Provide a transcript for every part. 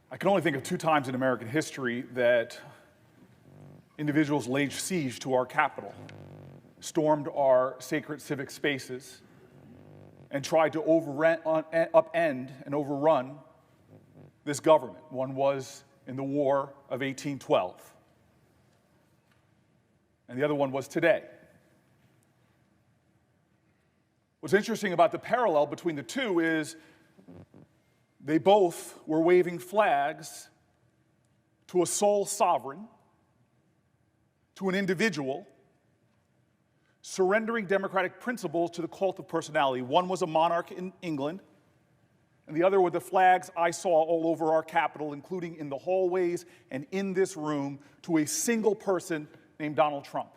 I can only think of two times in American history that individuals laid siege to our Capitol, stormed our sacred civic spaces, and tried to upend and overrun this government. One was in the War of 1812, and the other one was today. What's interesting about the parallel between the two is they both were waving flags to a sole sovereign, to an individual, surrendering democratic principles to the cult of personality. One was a monarch in England, and the other were the flags I saw all over our Capitol, including in the hallways and in this room, to a single person named Donald Trump.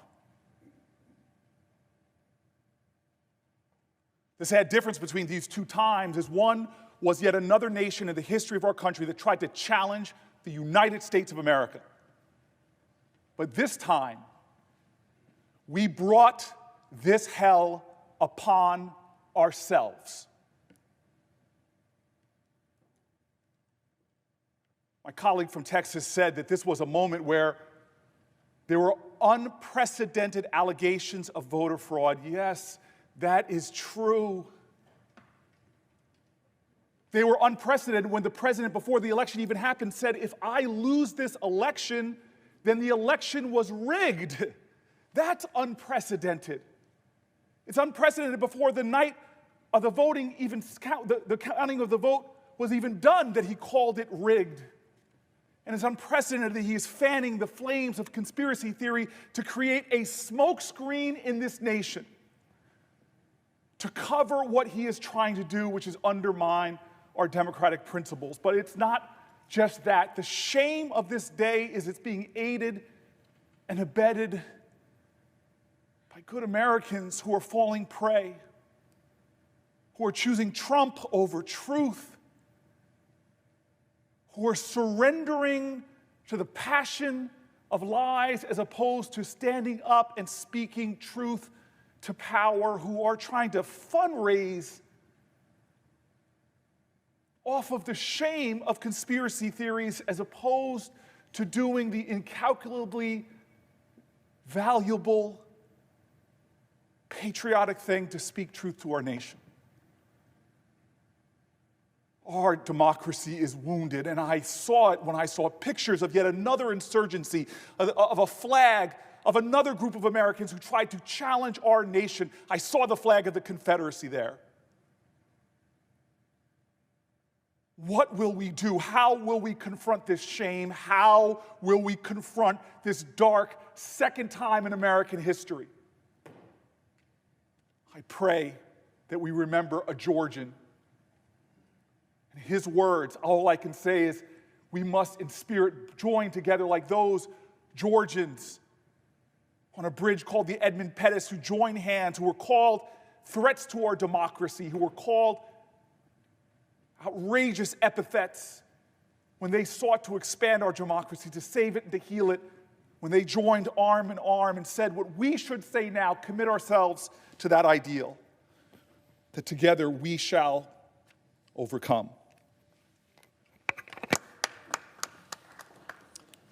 The sad difference between these two times is one was yet another nation in the history of our country that tried to challenge the United States of America. But this time, we brought this hell upon ourselves. My colleague from Texas said that this was a moment where there were unprecedented allegations of voter fraud. Yes, that is true. They were unprecedented when the president, before the election even happened, said, if I lose this election, then the election was rigged. That's unprecedented. It's unprecedented before the night of the voting, even the counting of the vote was even done, that he called it rigged. And it's unprecedented that he is fanning the flames of conspiracy theory to create a smokescreen in this nation to cover what he is trying to do, which is undermine our democratic principles. But it's not just that. The shame of this day is it's being aided and abetted by good Americans who are falling prey, who are choosing Trump over truth, who are surrendering to the passion of lies as opposed to standing up and speaking truth to power, who are trying to fundraise off of the shame of conspiracy theories as opposed to doing the incalculably valuable, patriotic thing to speak truth to our nation. Our democracy is wounded, and I saw it when I saw pictures of yet another insurgency, of a flag of another group of Americans who tried to challenge our nation. I saw the flag of the Confederacy there. What will we do? How will we confront this shame? How will we confront this dark second time in American history? I pray that we remember a Georgian. And his words, all I can say is, we must in spirit join together like those Georgians on a bridge called the Edmund Pettus, who joined hands, who were called threats to our democracy, who were called outrageous epithets when they sought to expand our democracy, to save it and to heal it, when they joined arm in arm and said what we should say now, commit ourselves to that ideal, that together we shall overcome.